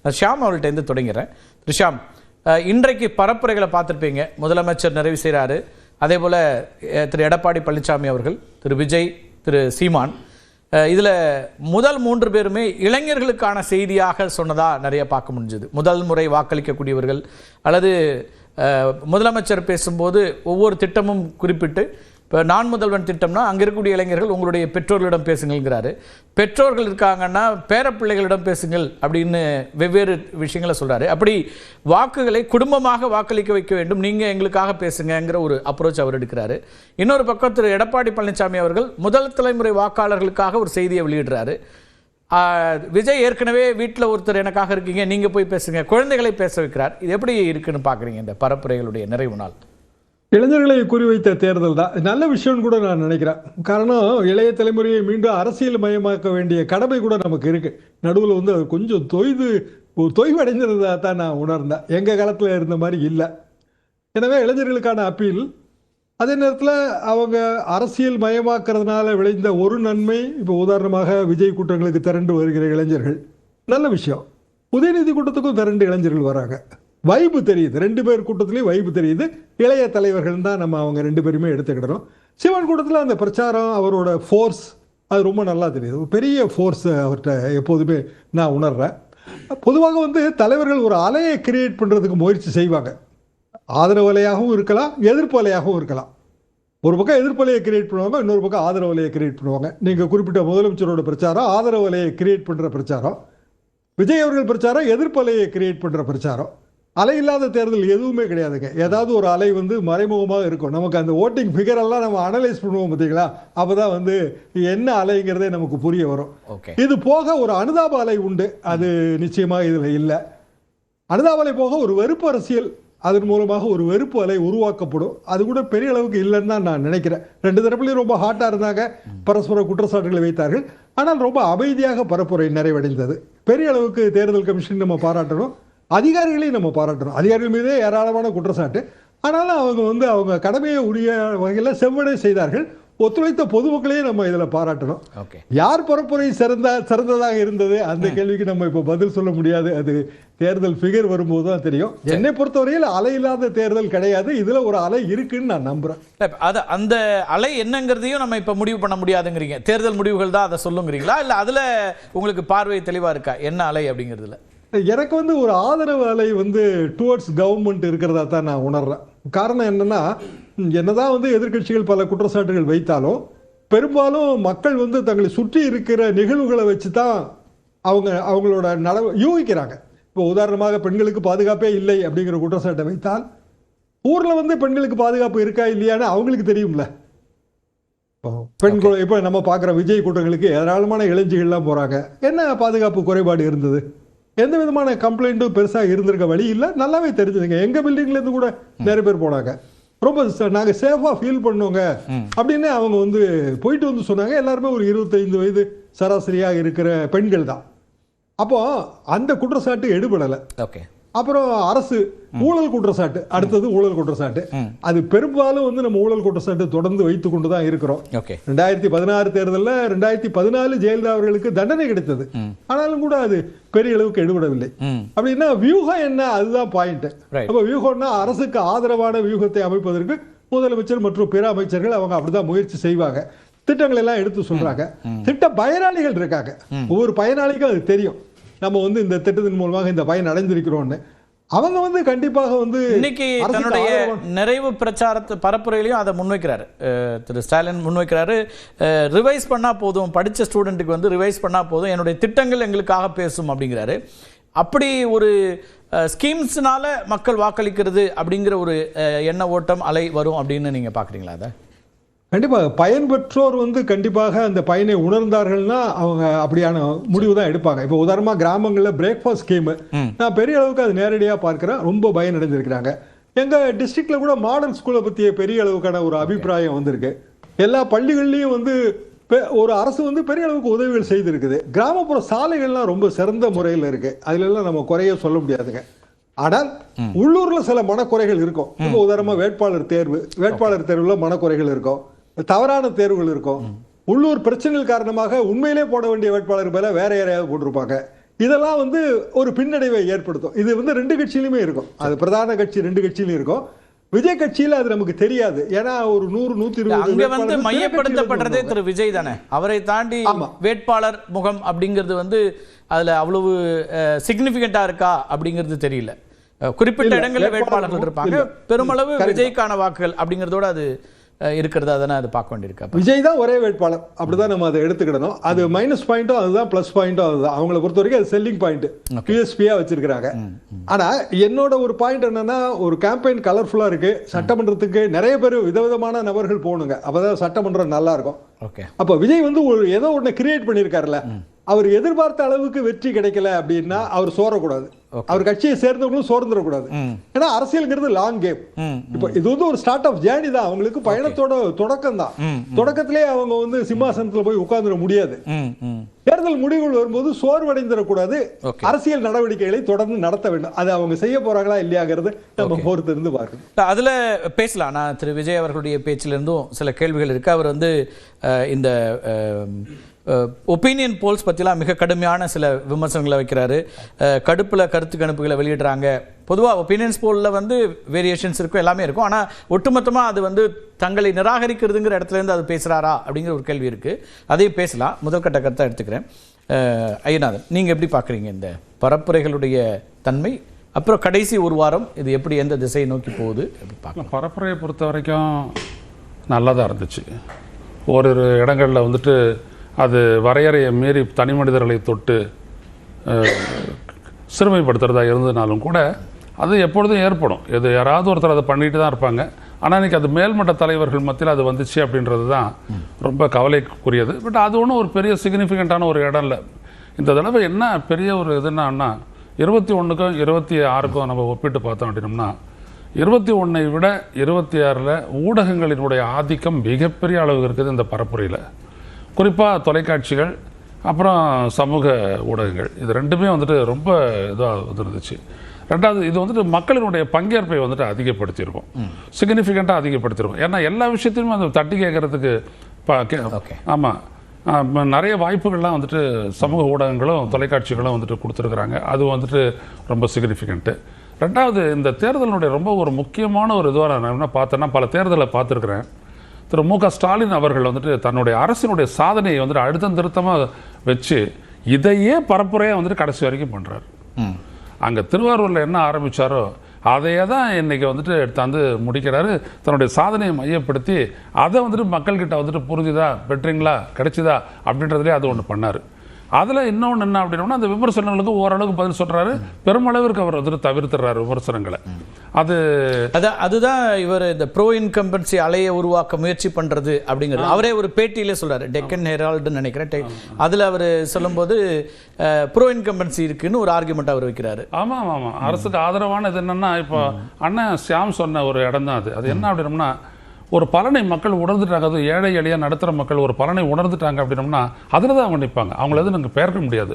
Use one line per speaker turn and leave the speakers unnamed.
ஷியாம் அவர்கள்ட்ட தொடங்கிறேன். ஷியாம், இன்றைக்கு பரப்புரைகளை பார்த்துருப்பீங்க. முதலமைச்சர் நிறைவு செய்கிறாரு. அதே போல் திரு எடப்பாடி பழனிசாமி அவர்கள், திரு விஜய், திரு சீமான், இதில் முதல் 3 பேருமே இளைஞர்களுக்கான செய்தியாக சொன்னதாக நிறைய பார்க்க முடிஞ்சது. முதல் முறை வாக்களிக்கக்கூடியவர்கள் அல்லது முதலமைச்சர் பேசும்போது ஒவ்வொரு திட்டமும் குறிப்பிட்டு, இப்போ நான் முதல்வன் திட்டம்னா அங்கே இருக்கக்கூடிய இளைஞர்கள் உங்களுடைய பெற்றோர்களிடம் பேசுங்கள்ங்கிறாரு. பெற்றோர்கள் இருக்காங்கன்னா பேரப்பிள்ளைகளிடம் பேசுங்கள் அப்படின்னு வெவ்வேறு விஷயங்களை சொல்கிறாரு. அப்படி வாக்குகளை குடும்பமாக வாக்களிக்க வைக்க வேண்டும், நீங்கள் எங்களுக்காக பேசுங்கிற ஒரு அப்ரோச் அவர் எடுக்கிறாரு. இன்னொரு பக்கம் திரு எடப்பாடி பழனிசாமி அவர்கள் முதல் தலைமுறை வாக்காளர்களுக்காக ஒரு செய்தியை வெளியிடுறாரு. விஜய் ஏற்கனவே வீட்டில் ஒருத்தர் எனக்காக இருக்கீங்க, நீங்கள் போய் பேசுங்க, குழந்தைகளை பேச வைக்கிறார். இது எப்படி இருக்குன்னு பார்க்குறீங்க இந்த பரப்புரைகளுடைய நிறைவு நாள்?
இளைஞர்களை குறிவைத்த தேர்தல் தான் நல்ல விஷயம்னு கூட நான் நினைக்கிறேன். காரணம், இளைய தலைமுறையை மீண்டும் அரசியல் மயமாக்க வேண்டிய கடமை கூட நமக்கு இருக்கு. நடுவில் அது கொஞ்சம் தொய்வடைஞ்சிருந்தா தான் நான் உணர்ந்தேன். எங்கள் காலத்தில் இருந்த மாதிரி இல்லை. எனவே இளைஞர்களுக்கான அப்பீல். அதே நேரத்தில் அவங்க அரசியல் மயமாக்குறதுனால விளைந்த ஒரு நன்மை, இப்போ உதாரணமாக விஜய் கூட்டங்களுக்கு திரண்டு வருகிற இளைஞர்கள், நல்ல விஷயம். உதயநிதி கூட்டத்துக்கும் திரண்டு இளைஞர்கள் வராங்க. வைப்பு தெரியுது, 2 பேர் கூட்டத்திலையும் வைப்பு தெரியுது. இளைய தலைவர்கள் தான் நம்ம அவங்க 2 பேருமே எடுத்துக்கிடணும். சிவன் கூட்டத்தில் அந்த பிரச்சாரம், அவரோட ஃபோர்ஸ், அது ரொம்ப நல்லா தெரியுது. பெரிய ஃபோர்ஸ் அவர்கிட்ட எப்போதுமே நான் உணர்றேன். பொதுவாக தலைவர்கள் ஒரு அலையை கிரியேட் பண்ணுறதுக்கு முயற்சி செய்வாங்க. ஆதரவு அலையாகவும் இருக்கலாம், எதிர்ப்பு அலையாகவும் இருக்கலாம். ஒரு பக்கம் எதிர்ப்பு அலையை கிரியேட் பண்ணுவாங்க, இன்னொரு பக்கம் ஆதரவு அலையை கிரியேட் பண்ணுவாங்க. நீங்கள் குறிப்பிட்ட முதலமைச்சரோட பிரச்சாரம் ஆதரவு அலையை கிரியேட் பண்ணுற பிரச்சாரம், விஜய் அவர்கள் பிரச்சாரம் எதிர்ப்பு அலையை கிரியேட் பண்ணுற பிரச்சாரம். அலை இல்லாத தேர்தல் எதுவுமே கிடையாதுங்க. ஏதாவது ஒரு அலை மறைமுகமாக இருக்கும். நமக்கு அந்த ஓட்டிங் ஃபிகர் எல்லாம் நம்ம அனலைஸ் பண்ணுவோம் பார்த்தீங்களா, அப்போதான் என்ன அலைங்கிறதே நமக்கு புரிய வரும். இது போக ஒரு அனுதாப அலை உண்டு, அது நிச்சயமாக இதில் இல்லை. அனுதாப அலை போக ஒரு வெறுப்பு அரசியல், அதன் மூலமாக ஒரு வெறுப்பு அலை உருவாக்கப்படும். அது கூட பெரிய அளவுக்கு இல்லைன்னு தான் நான் நினைக்கிறேன். 2 தரப்புலையும் ரொம்ப ஹாட்டாக இருந்தாங்க, பரஸ்பர குற்றச்சாட்டுகளை வைத்தார்கள். ஆனால் ரொம்ப அமைதியாக பரப்புரை நிறைவடைந்தது. பெரிய அளவுக்கு தேர்தல் கமிஷன் நம்ம பாராட்டணும், அதிகாரிகளையும் நம்ம பாராட்டணும். அதிகாரிகள் மீதே ஏராளமான குற்றச்சாட்டு. ஆனாலும் அவங்க கடமையை உரிய வகையில் செவ்வடை செய்தார்கள். ஒத்துழைத்த பொதுமக்களையும் நம்ம இதில் பாராட்டணும். யார் பரப்புரை சிறந்ததாக இருந்தது அந்த கேள்விக்கு நம்ம இப்போ பதில் சொல்ல முடியாது. அது தேர்தல் ஃபிகர் வரும்போது தான் தெரியும். என்னை பொறுத்தவரையில் அலை இல்லாத தேர்தல் கிடையாது. இதில் ஒரு அலை இருக்குன்னு நான் நம்புகிறேன்.
அந்த அலை என்னங்கிறதையும் நம்ம இப்போ முடிவு பண்ண முடியாதுங்கிறீங்க. தேர்தல் முடிவுகள் தான் அதை சொல்லுங்கிறீங்களா, இல்லை அதில் உங்களுக்கு பார்வை தெளிவாக இருக்கா என்ன அலை அப்படிங்கிறதுல?
எனக்கு ஒரு ஆதரவு அலை டுவர்ட்ஸ் கவர்மெண்ட் இருக்கிறதா தான் நான் உணர்றேன். காரணம் என்னன்னா, என்னதான் எதிர்கட்சிகள் பல குற்றச்சாட்டுகள் வைத்தாலும் பெரும்பாலும் மக்கள் தங்களை சுற்றி இருக்கிற நிகழ்வுகளை வச்சு தான் அவங்களோட யூகிக்கிறாங்க. இப்போ உதாரணமாக பெண்களுக்கு பாதுகாப்பே இல்லை அப்படிங்கிற குற்றச்சாட்டை வைத்தால் ஊரில் பெண்களுக்கு பாதுகாப்பு இருக்கா இல்லையான்னு அவங்களுக்கு தெரியும்ல. பெண்கள் இப்போ நம்ம பார்க்குற விஜய் கூட்டங்களுக்கு ஏராளமான இளைஞர்கள்லாம் போகிறாங்க. என்ன பாதுகாப்பு குறைபாடு இருந்தது? எந்த விதமான கம்ப்ளைண்ட்டும் பெருசாக இருந்திருக்க வழி இல்லை. நல்லாவே தெரிஞ்சுதுங்க. எங்கள் பில்டிங்லேருந்து கூட நிறைய பேர் போனாங்க. ரொம்ப நாங்கள் சேஃபாக ஃபீல் பண்ணோங்க அப்படின்னு அவங்க போயிட்டு சொன்னாங்க. எல்லாருமே ஒரு 25 வயது சராசரியாக இருக்கிற பெண்கள் தான். அப்போ அந்த குற்றச்சாட்டு எடுபடலை. அப்புறம் அரசு ஊழல் குற்றச்சாட்டு, அடுத்தது ஊழல் குற்றச்சாட்டு. அது பெரும்பாலும் நம்ம ஊழல் குற்றச்சாட்டு தொடர்ந்து வைத்துக் கொண்டு தான் இருக்கிறோம். 2016 தேர்தலில் 2014 ஜெயலலிதா அவர்களுக்கு தண்டனை கிடைத்தது. ஆனாலும் கூட அது பெரிய அளவுக்கு எடுபடவில்லை. அப்படின்னா வியூகம் என்ன, அதுதான் பாயிண்ட். அப்ப வியூகம்னா அரசுக்கு ஆதரவான வியூகத்தை அமைப்பதற்கு முதலமைச்சர் மற்றும் பிற அமைச்சர்கள் அவங்க அப்படிதான் முயற்சி செய்வாங்க. திட்டங்கள் எல்லாம் எடுத்து சொல்றாங்க. திட்ட பயனாளிகள் இருக்காங்க. ஒவ்வொரு பயனாளிக்கும் அது தெரியும், நம்ம இந்த திட்டத்தின் மூலமாக இந்த பயன் அடைந்திருக்கிறோம்னு. அவங்க கண்டிப்பாக
இன்னைக்கு தன்னுடைய நிறைவு பிரச்சாரத்து பரப்புரையிலையும் அதை முன்வைக்கிறாரு. திரு ஸ்டாலின் முன்வைக்கிறாரு, ரிவைஸ் பண்ணா போதும், படிச்ச ஸ்டூடெண்ட்டுக்கு ரிவைஸ் பண்ணா போதும், என்னுடைய திட்டங்கள் எங்களுக்காக பேசும் அப்படிங்கிறாரு. அப்படி ஒரு ஸ்கீம்ஸ்னால மக்கள் வாக்களிக்கிறது அப்படிங்கிற ஒரு எண்ண ஓட்டம் அலை வரும் அப்படின்னு நீங்க பாக்குறீங்களா? அதை
கண்டிப்பாக பயன்பெற்றோர் கண்டிப்பாக அந்த பயனை உணர்ந்தார்கள்னா அவங்க அப்படியான முடிவு தான் எடுப்பாங்க. இப்போ உதாரணமாக கிராமங்களில் பிரேக்ஃபாஸ்ட் ஸ்கீம் நான் பெரிய அளவுக்கு அது நேரடியாக பார்க்குறேன். ரொம்ப பயனடைஞ்சிருக்கிறாங்க. எங்கள் டிஸ்ட்ரிக்டில் கூட மாடல் ஸ்கூலை பற்றிய பெரிய அளவுக்கான ஒரு அபிப்பிராயம் வந்திருக்கு. எல்லா பள்ளிகள்லையும் ஒரு அரசு பெரிய அளவுக்கு உதவிகள் செய்திருக்குது. கிராமப்புற சாலைகள்லாம் ரொம்ப சிறந்த முறையில் இருக்குது. அதுலெல்லாம் நம்ம குறைய சொல்ல முடியாதுங்க. ஆனால் உள்ளூரில் சில மனக்குறைகள் இருக்கும். இப்போ உதாரணமாக வேட்பாளர் தேர்வில் மனக்குறைகள் இருக்கும், தவறான தேர்வுகள் இருக்கும். உள்ளூர் பிரச்சனைகள் காரணமாக உண்மையிலே போட வேண்டிய வேட்பாளர் மேல வேற யாரையாவது போட்டிருப்பாங்க. இதெல்லாம் வந்து ஒரு பின்னடைவை ஏற்படுத்தும். இது வந்து 2 கட்சியிலுமே இருக்கும். அது பிரதான கட்சி 2 கட்சியிலும் இருக்கும். விஜய் கட்சியில அது நமக்கு தெரியாது. ஏன்னா ஒரு 100-120
அங்க வந்து மையப்படுத்தப்படுறதே திரு விஜய் தானே. அவரை தாண்டி வேட்பாளர் முகம் அப்படிங்கிறது வந்து அதுல அவ்வளவு சிக்னிபிகண்டா இருக்கா அப்படிங்கிறது தெரியல. குறிப்பிட்ட இடங்களில் வேட்பாளர்கள் இருப்பாங்க, பெருமளவு விஜய்க்கான வாக்குகள் அப்படிங்கிறதோட அது இருக்கிறதா தானே அது பார்க்க வேண்டியிருக்கா.
விஜய் தான் ஒரே வேட்பாளர், அப்படிதான் நம்ம அதை எடுத்துக்கிடணும். அது மைனஸ் பாயிண்ட்டும் அதுதான், பிளஸ் பாயிண்ட்டும் அதுதான். அவங்களை பொறுத்த வரைக்கும் அது செல்லிங் பாயிண்ட், யூஎஸ்பியா வச்சிருக்கிறாங்க. ஆனா என்னோட ஒரு பாயிண்ட் என்னன்னா, ஒரு கேம்பெயின் கலர்ஃபுல்லா இருக்கு. சட்டமன்றத்துக்கு நிறைய பேர் விதவிதமான நபர்கள் போகணுங்க, அப்பதான் சட்டமன்றம் நல்லா இருக்கும். அப்ப விஜய் வந்து ஒரு ஏதோ ஒண்ணு கிரியேட் பண்ணியிருக்காருல்ல, அவர் எதிர்பார்த்த அளவுக்கு வெற்றி கிடைக்கல அப்படின்னா அவர் சோரக்கூடாது, அவர் கட்சியை சேர்ந்தவங்களும் சோர்ந்துடக்கூடாது. ஏன்னா அரசியல்ங்கிறது லாங் கேம். இப்போ இது வந்து ஒரு ஸ்டார்ட் ஆஃப் ஜேர்னி தான், அவங்களுக்கு பயணத்தோட தொடக்கம் தான். தொடக்கத்திலே அவங்க வந்து சிம்மாசனத்தில் போய் உட்கார்ந்துட முடியாது. தேர்தல் முடிவுகள் வரும்போது சோர்வடைந்துடக்கூடாது, அரசியல் நடவடிக்கைகளை தொடர்ந்து நடத்த வேண்டும். அது அவங்க செய்ய போறாங்களா இல்லையாங்கிறது நம்ம பொறுத்து இருந்து பார்க்கணும்.
அதுல பேசலாம். நான் திரு விஜய் அவர்களுடைய பேச்சிலிருந்தும் சில கேள்விகள் இருக்கு. அவர் வந்து இந்த ஒப்பீனியன் போல்ஸ் பற்றிலாம் மிக கடுமையான சில விமர்சனங்களை வைக்கிறாரு. கடுப்பில் கருத்து கணிப்புகளை வெளியிடுறாங்க. பொதுவாக ஒப்பீனியன்ஸ் போலில் வந்து வேரியேஷன்ஸ் இருக்கும், எல்லாமே இருக்கும். ஆனால் ஒட்டுமொத்தமாக அது வந்து தங்களை நிராகரிக்கிறதுங்கிற இடத்துலேருந்து அது பேசுகிறாரா அப்படிங்கிற ஒரு கேள்வி இருக்குது. அதையும் பேசலாம். முதல் கட்ட கருத்தாக எடுத்துக்கிறேன். ஐயநாதன், நீங்கள் எப்படி பார்க்குறீங்க இந்த பரப்புரைகளுடைய தன்மை, அப்புறம் கடைசி ஒரு வாரம் இது எப்படி எந்த திசையை நோக்கி போகுது எப்படி பார்க்கலாம்?
பரப்புரையை பொறுத்த வரைக்கும் நல்லதாக இருந்துச்சு. ஒரு இடங்களில் வந்துட்டு அது வரையறையை மீறி தனி மனிதர்களை தொட்டு சிறுமைப்படுத்துறதா இருந்ததுனாலும் கூட அது எப்பொழுதும் ஏற்படும். இது யாராவது ஒருத்தர் அதை பண்ணிட்டு தான் இருப்பாங்க. ஆனால் இன்றைக்கி அது மேல்மட்ட தலைவர்கள் மத்தியில் அது வந்துச்சு அப்படின்றது தான் ரொம்ப கவலைக்குரியது. பட் அது ஒன்றும் ஒரு பெரிய சிக்னிஃபிகண்ட்டான ஒரு இடம் இல்லை. இந்த தடவை என்ன பெரிய ஒரு இதுன்னா 21க்கும் 26க்கும் நம்ம ஒப்பிட்டு பார்த்தோம் அப்படின்னோம்னா, 21ஐ விட 26ல் ஊடகங்களினுடைய ஆதிக்கம் மிகப்பெரிய அளவு இருக்குது இந்த பரப்புரையில். குறிப்பாக தொலைக்காட்சிகள், அப்புறம் சமூக ஊடகங்கள், இது ரெண்டுமே வந்துட்டு ரொம்ப இதாக இருந்துச்சு. ரெண்டாவது, இது வந்துட்டு மக்களினுடைய பங்கேற்பை வந்துட்டு அதிகப்படுத்தியிருக்கும், சிக்னிஃபிகண்ட்டாக அதிகப்படுத்தியிருக்கும். ஏன்னா எல்லா விஷயத்தையுமே அந்த தட்டி கேட்கறதுக்கு ஆமாம் நிறைய வாய்ப்புகள்லாம் வந்துட்டு சமூக ஊடகங்களும் தொலைக்காட்சிகளும் வந்துட்டு கொடுத்துருக்குறாங்க. அது வந்துட்டு ரொம்ப சிக்னிஃபிகண்ட்டு. ரெண்டாவது, இந்த தேர்தலினுடைய ரொம்ப ஒரு முக்கியமான ஒரு இதுவாக நான் என்ன பார்த்தேன்னா, பல தேர்தலை பார்த்துருக்குறேன். திரு மு க ஸ்டாலின் அவர்கள் வந்துட்டு தன்னுடைய அரசினுடைய சாதனையை வந்துட்டு அழுத்தம் திருத்தமாக வச்சு இதையே பரப்புரையாக வந்துட்டு கடைசி வரைக்கும் பண்ணுறாரு. அங்கே திருவாரூரில் என்ன ஆரம்பித்தாரோ அதையே தான் இன்னைக்கு வந்துட்டு எடுத்தாந்து முடிக்கிறாரு. தன்னுடைய சாதனையை மையப்படுத்தி அதை வந்துட்டு மக்கள்கிட்ட வந்துட்டு புரிஞ்சுதா, பெற்றீங்களா, கிடைச்சிதா அப்படின்றதுலேயே அது ஒன்று பண்ணார். அதில் இன்னொன்று என்ன அப்படின்னா, அந்த விமர்சனங்களுக்கு ஓரளவுக்கு பதில் சொல்கிறாரு. பெருமளவிற்கு அவர் வந்துட்டு தவிர்த்துறாரு விமர்சனங்களை.
அதுதான் இவர் இந்த ப்ரோ இன்கம்பன்சி அலையை உருவாக்க முயற்சி பண்ணுறது அப்படிங்கிறது அவரே ஒரு பேட்டியிலே சொல்கிறார். டெக்கன் ஹெரால்டுன்னு நினைக்கிறேன். அதில் அவர் சொல்லும்போது ப்ரோ இன்கம்பன்சி இருக்குன்னு ஒரு ஆர்குமெண்ட் அவர் வைக்கிறாரு.
ஆமாம் ஆமாம், அரசுக்கு ஆதரவானது என்னென்னா, இப்போ அண்ணன் ஷியாம் சொன்ன ஒரு இடம் தான் அது. அது என்ன அப்படின்னோம்னா, ஒரு பலனை மக்கள் உணர்ந்துட்டாங்க, அது ஏழை எளியாக நடத்துகிற மக்கள் ஒரு பலனை உணர்ந்துட்டாங்க அப்படின்னோம்னா அதில் தான் அவங்க நிற்பாங்க. அவங்கள எதுவும் நாங்கள் பெயர்க்க முடியாது.